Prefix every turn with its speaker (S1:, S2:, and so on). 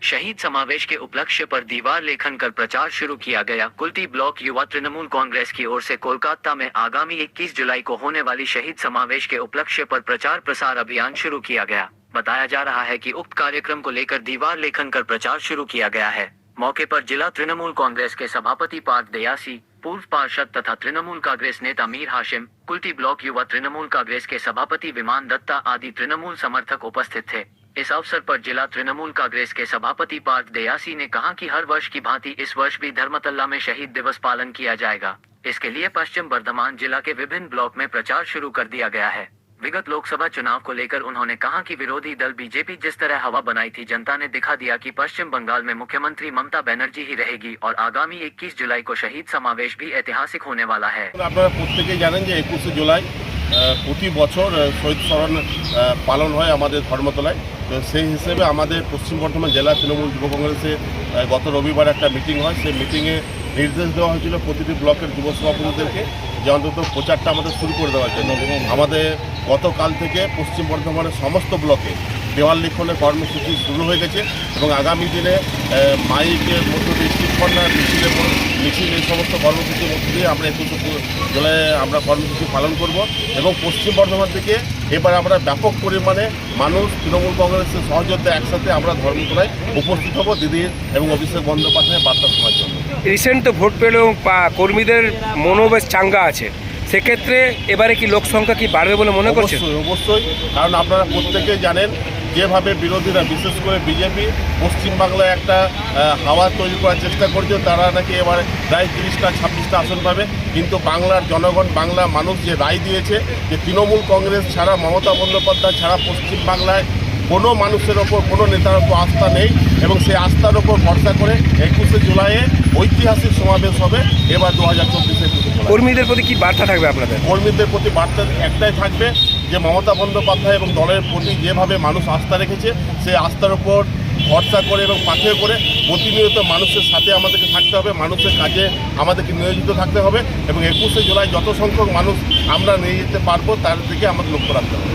S1: शहीद समावेश के उपलक्ष्य पर दीवार लेखन कर प्रचार शुरू किया गया। कुल्टी ब्लॉक युवा तृणमूल कांग्रेस की ओर से कोलकाता में आगामी 21 जुलाई को होने वाली शहीद समावेश के उपलक्ष्य पर प्रचार प्रसार अभियान शुरू किया गया। बताया जा रहा है कि उक्त कार्यक्रम को लेकर दीवार लेखन कर प्रचार शुरू किया गया है। मौके पर जिला तृणमूल कांग्रेस के सभापति पार्थ दयासी, पूर्व पार्षद तथा तृणमूल कांग्रेस नेता मीर हाशिम, कुल्टी ब्लॉक युवा तृणमूल कांग्रेस के सभापति विमान दत्ता आदि तृणमूल समर्थक उपस्थित थे। इस अवसर पर जिला तृणमूल कांग्रेस के सभापति पार्थ दयासी ने कहा कि हर वर्ष की भांति इस वर्ष भी धर्मतल्ला में शहीद दिवस पालन किया जाएगा। इसके लिए पश्चिम बर्धमान जिला के विभिन्न ब्लॉक में प्रचार शुरू कर दिया गया है। विगत लोकसभा चुनाव को लेकर उन्होंने कहा कि विरोधी दल बीजेपी जिस तरह हवा बनाई थी, जनता ने दिखा दिया कि पश्चिम बंगाल में मुख्यमंत्री ममता बनर्जी ही रहेगी और आगामी 21 जुलाई को शहीद समावेश भी ऐतिहासिक होने वाला है।
S2: আপনারা প্রত্যেকেই জানেন যে 21 জুলাই প্রতি বছর শহীদ স্মরণ পালন হয় আমাদের ধর্মতলায়। তো সেই হিসেবে আমাদের পশ্চিম বর্ধমান জেলা তৃণমূল যুব কংগ্রেসে গত রবিবার একটা মিটিং হয়। সেই মিটিংয়ে নির্দেশ দেওয়া হয়েছিল প্রতিটি ব্লকের যুব সভাপতিদেরকে যে অন্তত প্রচারটা আমাদের শুরু করে দেওয়ার জন্য। আমাদের গতকাল থেকে পশ্চিম বর্ধমানের সমস্ত ব্লকে দেওয়াল লিখনের কর্মসূচি শুরু হয়ে গেছে এবং আগামী দিনে মাইকের মধ্য দিয়ে শিক্ষণা মিছিল এই সমস্ত কর্মসূচির মধ্য দিয়ে আমরা 21 জুলাই আমরা কর্মসূচি পালন করব এবং পশ্চিম বর্ধমান থেকে এবার আমরা ব্যাপক পরিমাণে মানুষ তৃণমূল কংগ্রেসের সহযোগিতা একসাথে আমরা ধর্মতলায় উপস্থিত হব দিদির এবং অভিষেক বন্দ্যোপাধ্যায়ের বার্তা শোনার জন্য।
S3: রিসেন্ট তো ভোট পেলেও কর্মীদের মনোবেশ চাঙ্গা আছে, সেক্ষেত্রে এবারে কি লোক সংখ্যা কি বাড়বে বলে মনে করছেন?
S2: অবশ্যই, কারণ আপনারা প্রত্যেকেই জানেন যেভাবে বিরোধীরা বিশেষ করে বিজেপি পশ্চিমবাংলায় একটা হাওয়া তৈরি করার চেষ্টা করছে। তারা নাকি এবার প্রায় 30টা 26টা আসন পাবে, কিন্তু বাংলার জনগণ বাংলা মানুষ যে রায় দিয়েছে যে তৃণমূল কংগ্রেস ছাড়া, মমতা বন্দ্যোপাধ্যায় ছাড়া পশ্চিমবাংলায় কোনো মানুষের ওপর কোনো নেতার ওপর আস্থা নেই এবং সেই আস্থার ওপর ভরসা করে 21 জুলাইয়ে ঐতিহাসিক সমাবেশ হবে এবার 2024।
S3: কর্মীদের প্রতি কি বার্তা থাকবে আপনাদের?
S2: কর্মীদের প্রতি বার্তা একটাই থাকবে যে মমতা বন্দ্যোপাধ্যায় এবং দলের প্রতি যেভাবে মানুষ আস্থা রেখেছে সেই আস্থার উপর ভরসা করে এবং পাথেয় করে প্রতিনিয়ত মানুষের সাথে আমাদেরকে থাকতে হবে, মানুষের কাজে আমাদেরকে নিয়োজিত থাকতে হবে এবং 21 জুলাই যত সংখ্যক মানুষ আমরা নিয়ে যেতে পারবো তার দিকে আমাদের লক্ষ্য রাখতে হবে।